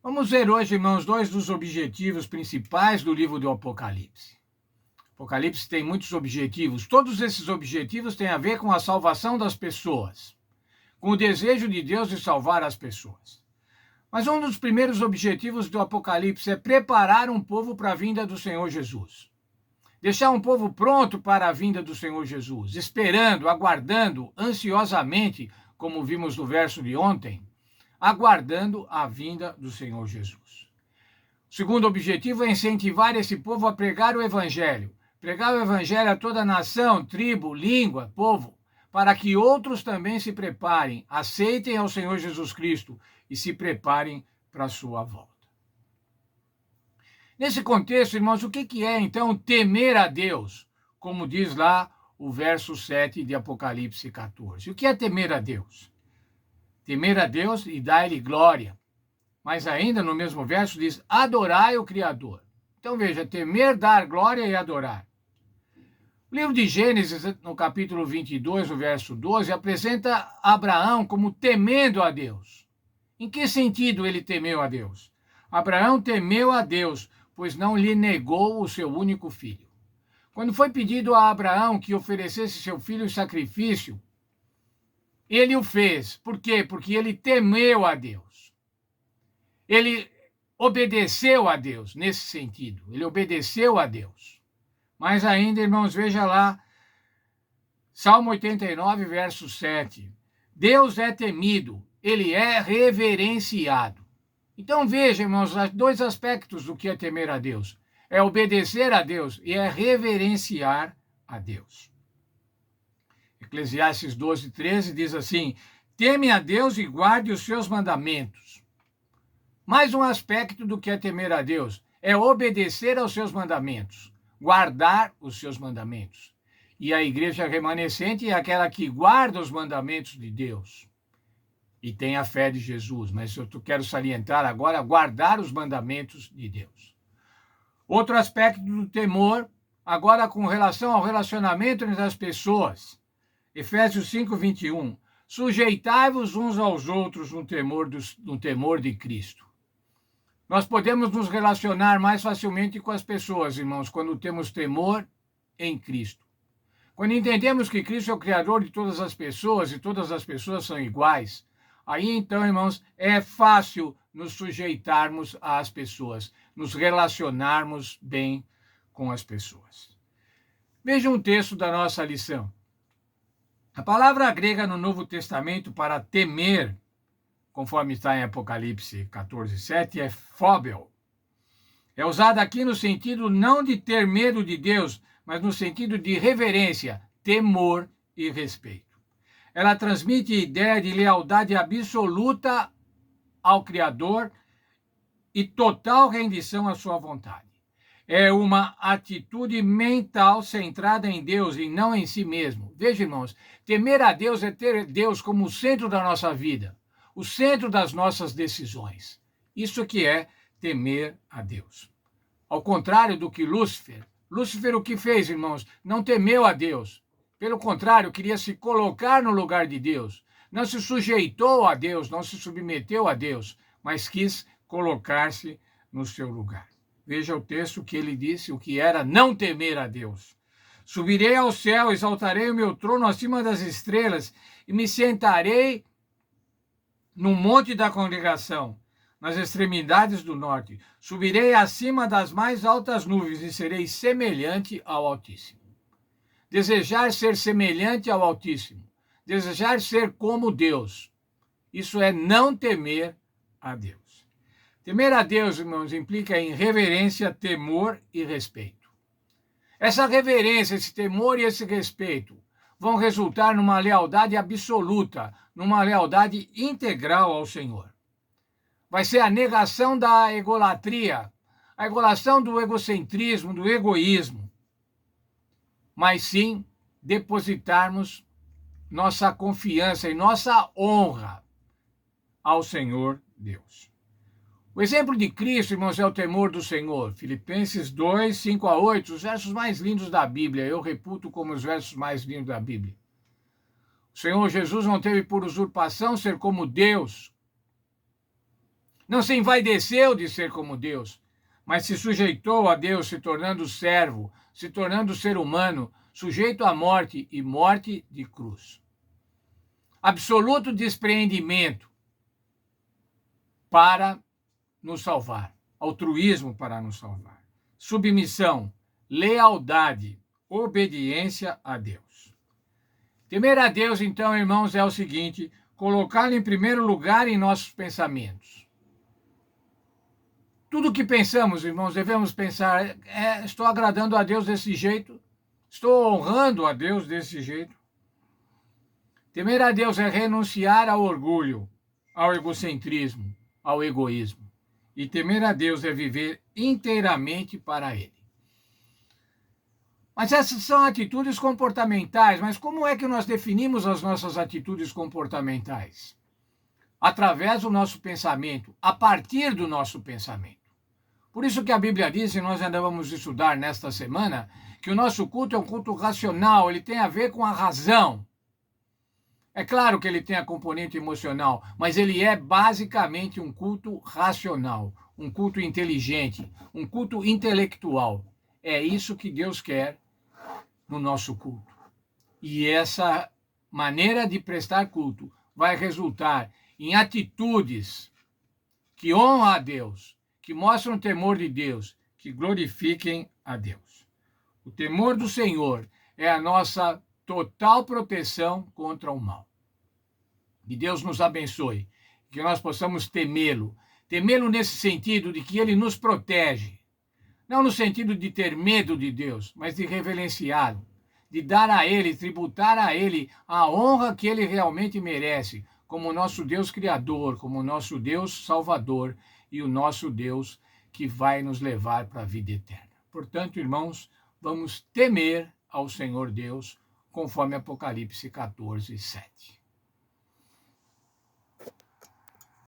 Vamos ver hoje, irmãos, dois dos objetivos principais do livro do Apocalipse. O Apocalipse tem muitos objetivos. Todos esses objetivos têm a ver com a salvação das pessoas, com o desejo de Deus de salvar as pessoas. Mas um dos primeiros objetivos do Apocalipse é preparar um povo para a vinda do Senhor Jesus. Deixar um povo pronto para a vinda do Senhor Jesus, esperando, aguardando ansiosamente, como vimos no verso de ontem, aguardando a vinda do Senhor Jesus. O segundo objetivo é incentivar esse povo a pregar o Evangelho a toda nação, tribo, língua, povo, para que outros também se preparem, aceitem ao Senhor Jesus Cristo e se preparem para a sua volta. Nesse contexto, irmãos, o que é então temer a Deus? Como diz lá o verso 7 de Apocalipse 14. O que é temer a Deus? Temer a Deus e dar-lhe glória. Mas ainda no mesmo verso diz, adorai o Criador. Então veja, temer, dar glória e adorar. O livro de Gênesis, no capítulo 22, no verso 12, apresenta Abraão como temendo a Deus. Em que sentido ele temeu a Deus? Abraão temeu a Deus, pois não lhe negou o seu único filho. Quando foi pedido a Abraão que oferecesse seu filho em sacrifício, ele o fez. Por quê? Porque ele temeu a Deus. Ele obedeceu a Deus nesse sentido. Ele obedeceu a Deus. Mas ainda, irmãos, veja lá, Salmo 89, verso 7. Deus é temido, ele é reverenciado. Então veja, irmãos, dois aspectos do que é temer a Deus. É obedecer a Deus e é reverenciar a Deus. Eclesiastes 12, 13 diz assim, teme a Deus e guarde os seus mandamentos. Mais um aspecto do que é temer a Deus é obedecer aos seus mandamentos, guardar os seus mandamentos. E a igreja remanescente é aquela que guarda os mandamentos de Deus e tem a fé de Jesus. Mas eu quero salientar agora guardar os mandamentos de Deus. Outro aspecto do temor, agora com relação ao relacionamento entre as pessoas. Efésios 5, 21. Sujeitai-vos uns aos outros no temor de Cristo. Nós podemos nos relacionar mais facilmente com as pessoas, irmãos, quando temos temor em Cristo. Quando entendemos que Cristo é o Criador de todas as pessoas e todas as pessoas são iguais, aí então, irmãos, é fácil nos sujeitarmos às pessoas, nos relacionarmos bem com as pessoas. Veja um texto da nossa lição. A palavra grega no Novo Testamento para temer, conforme está em Apocalipse 14, 7, é phobel. É usada aqui no sentido não de ter medo de Deus, mas no sentido de reverência, temor e respeito. Ela transmite a ideia de lealdade absoluta ao Criador e total rendição à sua vontade. É uma atitude mental centrada em Deus e não em si mesmo. Veja, irmãos, temer a Deus é ter Deus como o centro da nossa vida, o centro das nossas decisões. Isso que é temer a Deus. Ao contrário do que Lúcifer. Lúcifer o que fez, irmãos? Não temeu a Deus. Pelo contrário, queria se colocar no lugar de Deus. Não se sujeitou a Deus, não se submeteu a Deus, mas quis colocar-se no seu lugar. Veja o texto que ele disse, o que era não temer a Deus. Subirei ao céu, exaltarei o meu trono acima das estrelas e me sentarei no monte da congregação, nas extremidades do norte. Subirei acima das mais altas nuvens e serei semelhante ao Altíssimo. Desejar ser semelhante ao Altíssimo, desejar ser como Deus, isso é não temer a Deus. Temer a Deus, irmãos, implica em reverência, temor e respeito. Essa reverência, esse temor e esse respeito vão resultar numa lealdade absoluta, numa lealdade integral ao Senhor. Vai ser a negação da egolatria, a egolação do egocentrismo, do egoísmo, mas sim depositarmos nossa confiança e nossa honra ao Senhor Deus. O exemplo de Cristo, irmãos, é o temor do Senhor. Filipenses 2, 5 a 8, os versos mais lindos da Bíblia. Eu reputo como os versos mais lindos da Bíblia. O Senhor Jesus não teve por usurpação ser como Deus, Não se envaideceu de ser como Deus, mas se sujeitou a Deus, se tornando servo, se tornando ser humano, sujeito à morte e morte de cruz. Absoluto despreendimento para nos salvar, altruísmo para nos salvar, submissão, lealdade, obediência a Deus. Temer a Deus, então, irmãos, é o seguinte: colocá-lo em primeiro lugar em nossos pensamentos. Tudo que pensamos, irmãos, devemos pensar: estou agradando a Deus desse jeito? Estou honrando a Deus desse jeito? Temer a Deus é renunciar ao orgulho, ao egocentrismo, ao egoísmo. E temer a Deus é viver inteiramente para Ele. Mas essas são atitudes comportamentais. Mas como é que nós definimos as nossas atitudes comportamentais? Através do nosso pensamento, a partir do nosso pensamento. Por isso que a Bíblia diz, e nós ainda vamos estudar nesta semana, que o nosso culto é um culto racional, ele tem a ver com a razão. É claro que ele tem a componente emocional, mas ele é basicamente um culto racional, um culto inteligente, um culto intelectual. É isso que Deus quer no nosso culto. E essa maneira de prestar culto vai resultar em atitudes que honram a Deus, que mostram o temor de Deus, que glorifiquem a Deus. O temor do Senhor é a nossa total proteção contra o mal. Que Deus nos abençoe, que nós possamos temê-lo. Temê-lo nesse sentido de que ele nos protege. Não no sentido de ter medo de Deus, mas de reverenciá-lo, de dar a ele, tributar a ele a honra que ele realmente merece, como nosso Deus Criador, como nosso Deus Salvador e o nosso Deus que vai nos levar para a vida eterna. Portanto, irmãos, vamos temer ao Senhor Deus, conforme Apocalipse 14, 7.